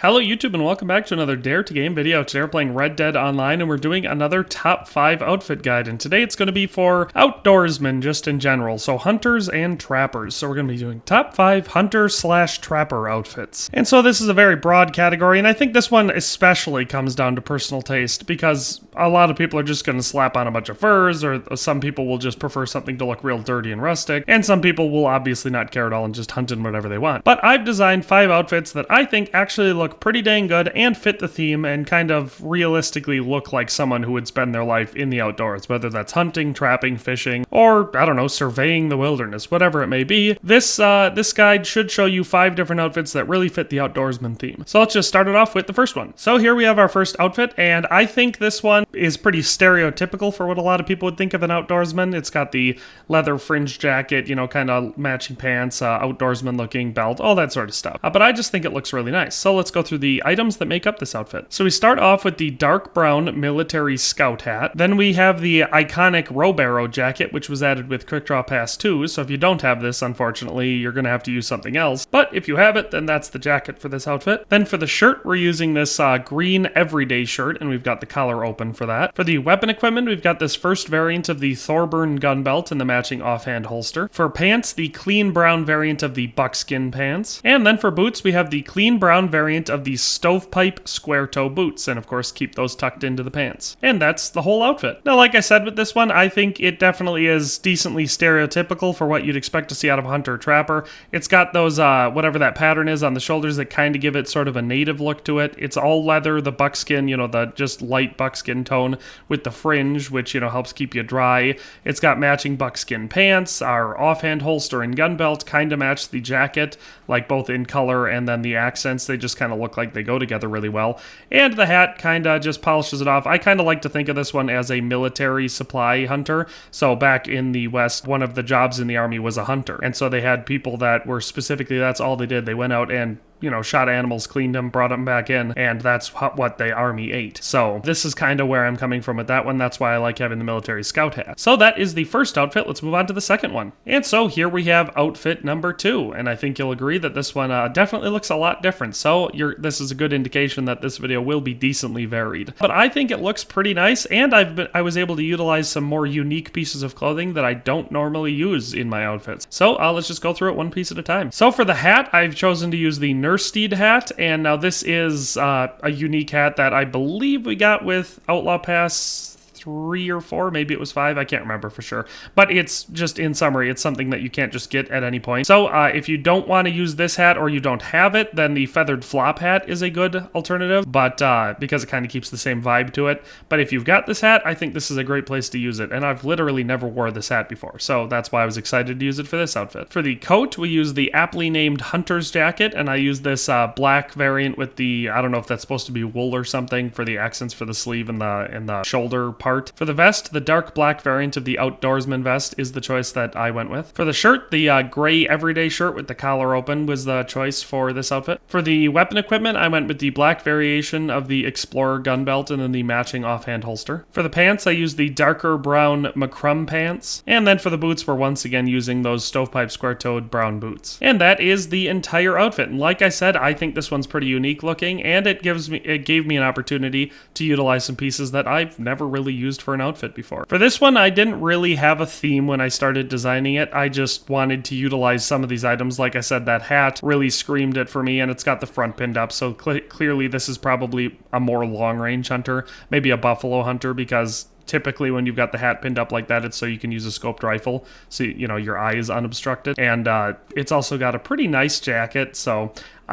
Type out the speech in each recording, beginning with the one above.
Hello YouTube and welcome back to another Dare to Game video. Today we're playing Red Dead Online and we're doing another top 5 outfit guide, and today it's going to be for outdoorsmen just in general, so hunters and trappers. So we're going to be doing top 5 hunter/trapper outfits. And so this is a very broad category, and I think this one especially comes down to personal taste because a lot of people are just going to slap on a bunch of furs, or some people will just prefer something to look real dirty and rustic, and some people will obviously not care at all and just hunt in whatever they want. But I've designed 5 outfits that I think actually look pretty dang good and fit the theme and kind of realistically look like someone who would spend their life in the outdoors, whether that's hunting, trapping, fishing, or, I don't know, surveying the wilderness, whatever it may be. This guide should show you 5 different outfits that really fit the outdoorsman theme. So let's just start it off with the first one. So here we have our first outfit, and I think this one is pretty stereotypical for what a lot of people would think of an outdoorsman. It's got the leather fringe jacket, you know, kind of matching pants, outdoorsman looking belt, all that sort of stuff. But I just think it looks really nice. So let's go through the items that make up this outfit. So we start off with the dark brown military scout hat. Then we have the iconic row jacket, which was added with Quick Draw Pass 2. So if you don't have this, unfortunately, you're going to have to use something else. But if you have it, then that's the jacket for this outfit. Then for the shirt, we're using this green everyday shirt, and we've got the collar open for that. For the weapon equipment, we've got this first variant of the Thorburn gun belt and the matching offhand holster. For pants, the clean brown variant of the buckskin pants. And then for boots, we have the clean brown variant of the stovepipe square toe boots, and of course keep those tucked into the pants. And that's the whole outfit. Now, like I said with this one, I think it definitely is decently stereotypical for what you'd expect to see out of a hunter or trapper. It's got those whatever that pattern is on the shoulders that kind of give it sort of a native look to it. It's all leather, the buckskin, you know, the just light buckskin tone with the fringe, which, you know, helps keep you dry. It's got matching buckskin pants. Our offhand holster and gun belt kind of match the jacket, like both in color and then the accents. They just kind of look like they go together really well. And the hat kind of just polishes it off. I kind of like to think of this one as a military supply hunter. So back in the West, one of the jobs in the army was a hunter. And so they had people that were specifically, that's all they did. They went out and, you know, shot animals, cleaned them, brought them back in, and that's what the army ate. So this is kind of where I'm coming from with that one. That's why I like having the military scout hat. So that is the first outfit. Let's move on to the second one. And so here we have outfit number 2, and I think you'll agree that this one definitely looks a lot different. So this is a good indication that this video will be decently varied. But I think it looks pretty nice, and I was able to utilize some more unique pieces of clothing that I don't normally use in my outfits. So let's just go through it one piece at a time. So for the hat, I've chosen to use the Steed hat, and now this is a unique hat that I believe we got with Outlaw Pass 3 or 4, maybe it was 5, I can't remember for sure, but it's just, in summary, it's something that you can't just get at any point. So if you don't want to use this hat or you don't have it, then the feathered flop hat is a good alternative, but because it kind of keeps the same vibe to it. But if you've got this hat, I think this is a great place to use it, and I've literally never wore this hat before, so that's why I was excited to use it for this outfit. For the coat, we use the aptly named hunter's jacket, and I use this black variant with the, I don't know if that's supposed to be wool or something, for the accents for the sleeve and the shoulder part. For the vest, the dark black variant of the outdoorsman vest is the choice that I went with. For the shirt, the gray everyday shirt with the collar open was the choice for this outfit. For the weapon equipment, I went with the black variation of the explorer gun belt and then the matching offhand holster. For the pants, I used the darker brown macrum pants. And then for the boots, we're once again using those stovepipe square-toed brown boots. And that is the entire outfit. And like I said, I think this one's pretty unique looking, and it gave me an opportunity to utilize some pieces that I've never really used for an outfit before. For this one, I didn't really have a theme when I started designing it. I just wanted to utilize some of these items. Like I said, that hat really screamed it for me, and it's got the front pinned up, so clearly this is probably a more long-range hunter, maybe a buffalo hunter, because typically when you've got the hat pinned up like that, it's so you can use a scoped rifle, so you know your eye is unobstructed. And it's also got a pretty nice jacket, so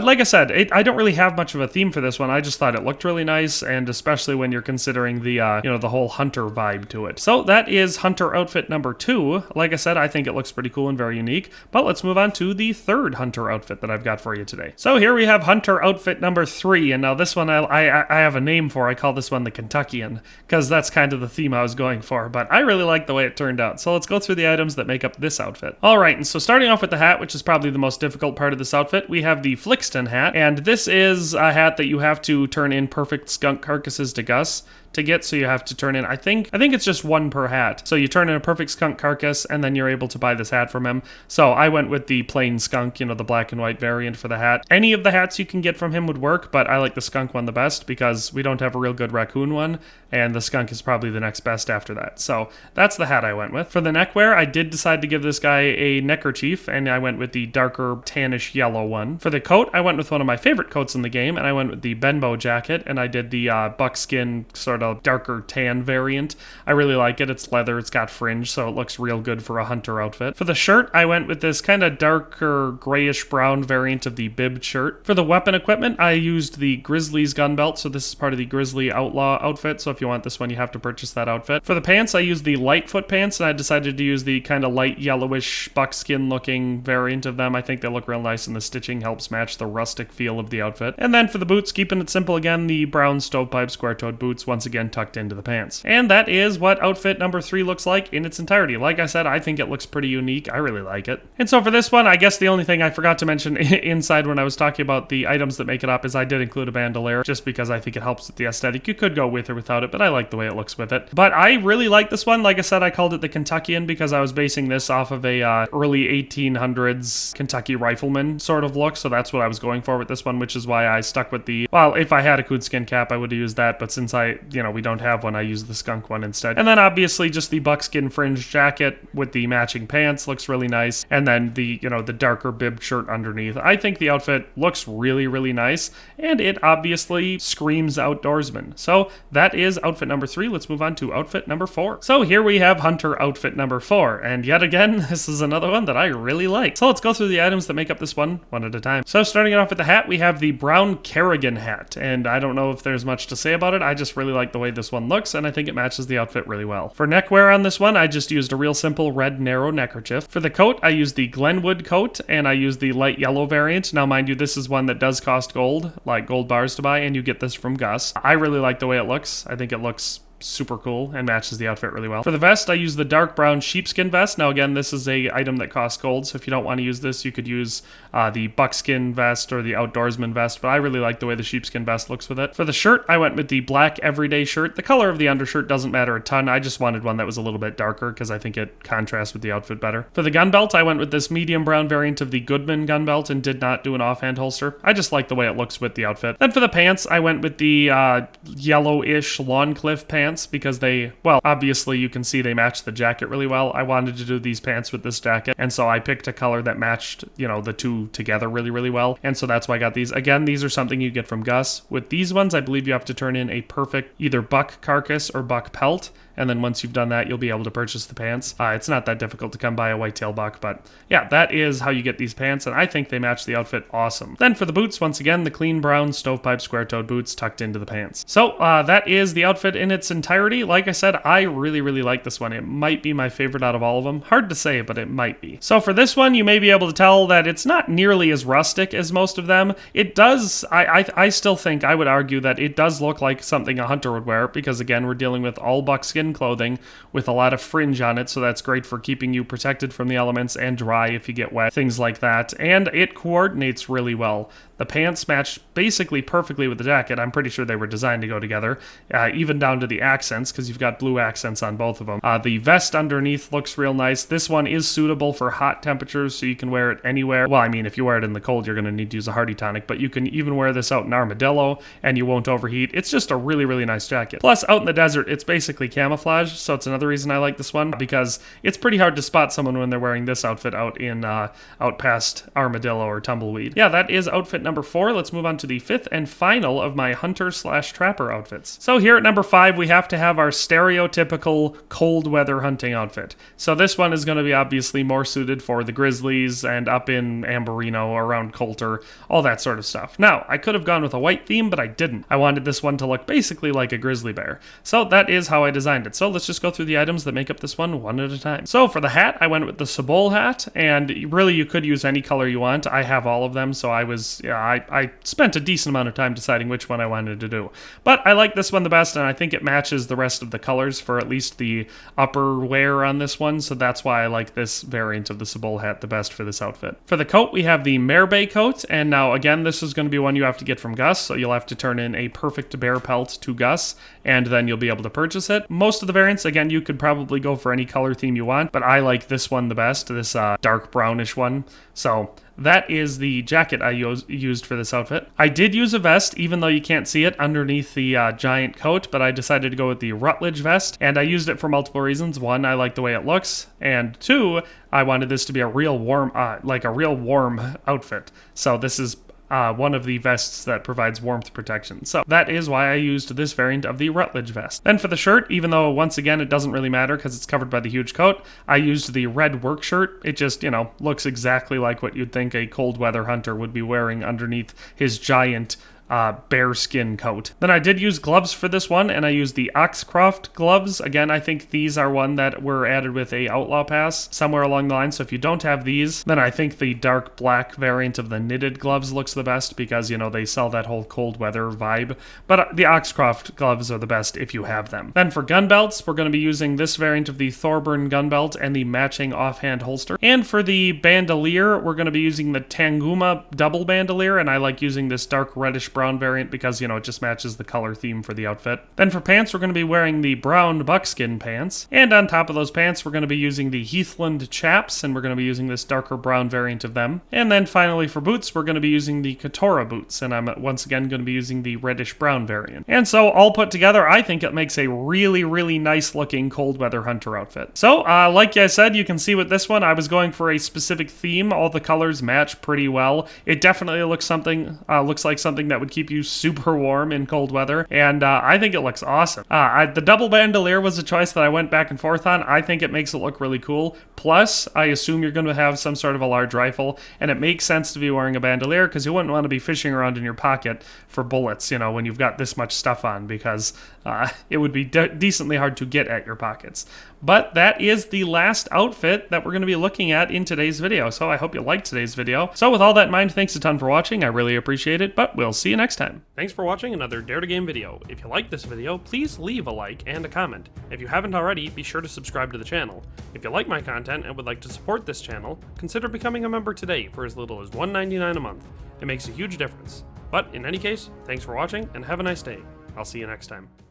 like I said, I don't really have much of a theme for this one. I just thought it looked really nice, and especially when you're considering the the whole hunter vibe to it. So that is hunter outfit number 2. Like I said, I think it looks pretty cool and very unique. But let's move on to the third hunter outfit that I've got for you today. So here we have hunter outfit number 3, and now this one I have a name for. I call this one the Kentuckian, because that's kind of the theme I was going for. But I really like the way it turned out. So let's go through the items that make up this outfit. All right, and so starting off with the hat, which is probably the most difficult part of this outfit, we have the Flixton hat, and this is a hat that you have to turn in perfect skunk carcasses to Gus to get, so you have to turn in, I think it's just one per hat. So you turn in a perfect skunk carcass, and then you're able to buy this hat from him. So I went with the plain skunk, the black and white variant for the hat. Any of the hats you can get from him would work, but I like the skunk one the best because we don't have a real good raccoon one, and the skunk is probably the next best after that. So that's the hat I went with. For the neckwear, I did decide to give this guy a neckerchief, and I went with the darker tannish yellow one. For the coat, I went with one of my favorite coats in the game, and I went with the Benbow jacket, and I did the buckskin sort of darker tan variant. I really like it. It's leather, it's got fringe, so it looks real good for a hunter outfit. For the shirt, I went with this kind of darker grayish brown variant of the bibbed shirt. For the weapon equipment, I used the Grizzly's gun belt, so this is part of the Grizzly Outlaw outfit, so if you want this one, you have to purchase that outfit. For the pants, I used the Lightfoot pants, and I decided to use the kind of light yellowish buckskin looking variant of them. I think they look real nice, and the stitching helps match the rustic feel of the outfit. And then for the boots, keeping it simple again, the brown stovepipe square-toed boots, once again tucked into the pants. And that is what outfit number 3 looks like in its entirety. Like I said, I think it looks pretty unique. I really like it. And so for this one, I guess the only thing I forgot to mention inside when I was talking about the items that make it up is I did include a bandolier, just because I think it helps with the aesthetic. You could go with or without it, but I like the way it looks with it. But I really like this one. Like I said, I called it the Kentuckian because I was basing this off of a early 1800s Kentucky rifleman sort of look, so that's what I was going for with this one, which is why I stuck with the, well, if I had a coonskin cap, I would have used that, but since we don't have one, I used the skunk one instead. And then obviously just the buckskin fringe jacket with the matching pants looks really nice, and then the darker bibbed shirt underneath. I think the outfit looks really, really nice, and it obviously screams outdoorsman. So that is outfit number 3. Let's move on to outfit number 4. So here we have hunter outfit number 4, and yet again, this is another one that I really like. So let's go through the items that make up this one at a time. So starting it off with the hat, we have the brown Kerrigan hat, and I don't know if there's much to say about it. I just really like the way this one looks, and I think it matches the outfit really well. For neckwear on this one, I just used a real simple red narrow neckerchief. For the coat, I used the Glenwood coat, and I used the light yellow variant. Now mind you, this is one that does cost gold, like gold bars to buy, and you get this from Gus. I really like the way it looks. I think it looks super cool and matches the outfit really well. For the vest, I use the dark brown sheepskin vest. Now again, this is a item that costs gold, so if you don't want to use this, you could use the buckskin vest or the outdoorsman vest, but I really like the way the sheepskin vest looks with it. For the shirt, I went with the black everyday shirt. The color of the undershirt doesn't matter a ton. I just wanted one that was a little bit darker because I think it contrasts with the outfit better. For the gun belt, I went with this medium brown variant of the Goodman gun belt and did not do an offhand holster. I just like the way it looks with the outfit. Then for the pants, I went with the yellow-ish Lawncliffe pants because they, well, obviously you can see they match the jacket really well. I wanted to do these pants with this jacket, and so I picked a color that matched, the two together really, really well, and so that's why I got these. Again, these are something you get from Gus. With these ones, I believe you have to turn in a perfect either buck carcass or buck pelt, and then once you've done that, you'll be able to purchase the pants. It's not that difficult to come by a whitetail buck, but yeah, that is how you get these pants, and I think they match the outfit awesome. Then for the boots, once again, the clean brown stovepipe square-toed boots tucked into the pants. So that is the outfit in its entirety. Like I said, I really, really like this one. It might be my favorite out of all of them. Hard to say, but it might be. So for this one, you may be able to tell that it's not nearly as rustic as most of them. It does, I still think, I would argue that it does look like something a hunter would wear, because again, we're dealing with all buckskin clothing with a lot of fringe on it, so that's great for keeping you protected from the elements and dry if you get wet, things like that. And it coordinates really well. The pants match basically perfectly with the jacket. I'm pretty sure they were designed to go together, even down to the accents, because you've got blue accents on both of them. The vest underneath looks real nice. This one is suitable for hot temperatures, so you can wear it anywhere. Well, I mean, if you wear it in the cold, you're going to need to use a hardy tonic, but you can even wear this out in Armadillo, and you won't overheat. It's just a really, really nice jacket. Plus, out in the desert, it's basically camouflage, so it's another reason I like this one, because it's pretty hard to spot someone when they're wearing this outfit out past Armadillo or Tumbleweed. Yeah, that is outfit number 4. Let's move on to the 5th and final of my hunter/trapper outfits. So here at number 5, we have to have our stereotypical cold weather hunting outfit. So this one is going to be obviously more suited for the grizzlies and up in Ambarino, around Coulter, all that sort of stuff. Now, I could have gone with a white theme, but I didn't. I wanted this one to look basically like a grizzly bear. So that is how I designed it. So let's just go through the items that make up this one at a time. So for the hat, I went with the Sabole hat, and really you could use any color you want. I have all of them, so I spent a decent amount of time deciding which one I wanted to do. But I like this one the best, and I think it matches matches the rest of the colors for at least the upper wear on this one, so that's why I like this variant of the Sabole hat the best for this outfit. For the coat, we have the Merbe coat, and now again, this is going to be one you have to get from Gus, so you'll have to turn in a perfect bear pelt to Gus, and then you'll be able to purchase it. Most of the variants, again, you could probably go for any color theme you want, but I like this one the best, this dark brownish one. So that is the jacket I used for this outfit. I did use a vest, even though you can't see it underneath the giant coat, but I decided to go with the Rutledge vest, and I used it for multiple reasons. One, I like the way it looks, and two, I wanted this to be a real warm, warm outfit. So this is one of the vests that provides warmth protection. So that is why I used this variant of the Rutledge vest. Then for the shirt, even though once again it doesn't really matter because it's covered by the huge coat, I used the red work shirt. It just, looks exactly like what you'd think a cold weather hunter would be wearing underneath his giant bear skin coat. Then I did use gloves for this one, and I used the Oxcroft gloves. Again, I think these are one that were added with a Outlaw Pass somewhere along the line, so if you don't have these, then I think the dark black variant of the knitted gloves looks the best because, they sell that whole cold weather vibe, but the Oxcroft gloves are the best if you have them. Then for gun belts, we're going to be using this variant of the Thorburn gun belt and the matching offhand holster. And for the bandolier, we're going to be using the Tanguma double bandolier, and I like using this dark reddish brown variant because, it just matches the color theme for the outfit. Then for pants, we're going to be wearing the brown buckskin pants. And on top of those pants, we're going to be using the Heathland chaps, and we're going to be using this darker brown variant of them. And then finally for boots, we're going to be using the Katora boots, and I'm once again going to be using the reddish brown variant. And so all put together, I think it makes a really, really nice looking cold weather hunter outfit. So like I said, you can see with this one, I was going for a specific theme. All the colors match pretty well. It definitely looks like something that would keep you super warm in cold weather, and I think it looks awesome. The double bandolier was a choice that I went back and forth on. I think it makes it look really cool. Plus, I assume you're going to have some sort of a large rifle, and it makes sense to be wearing a bandolier because you wouldn't want to be fishing around in your pocket for bullets, when you've got this much stuff on, because it would be decently hard to get at your pockets. But that is the last outfit that we're going to be looking at in today's video, so I hope you liked today's video. So with all that in mind, thanks a ton for watching. I really appreciate it, but we'll see you next time. Thanks for watching another Dare to Game video. If you liked this video, please leave a like and a comment. If you haven't already, be sure to subscribe to the channel. If you like my content and would like to support this channel, consider becoming a member today for as little as $1.99 a month. It makes a huge difference. But in any case, thanks for watching and have a nice day. I'll see you next time.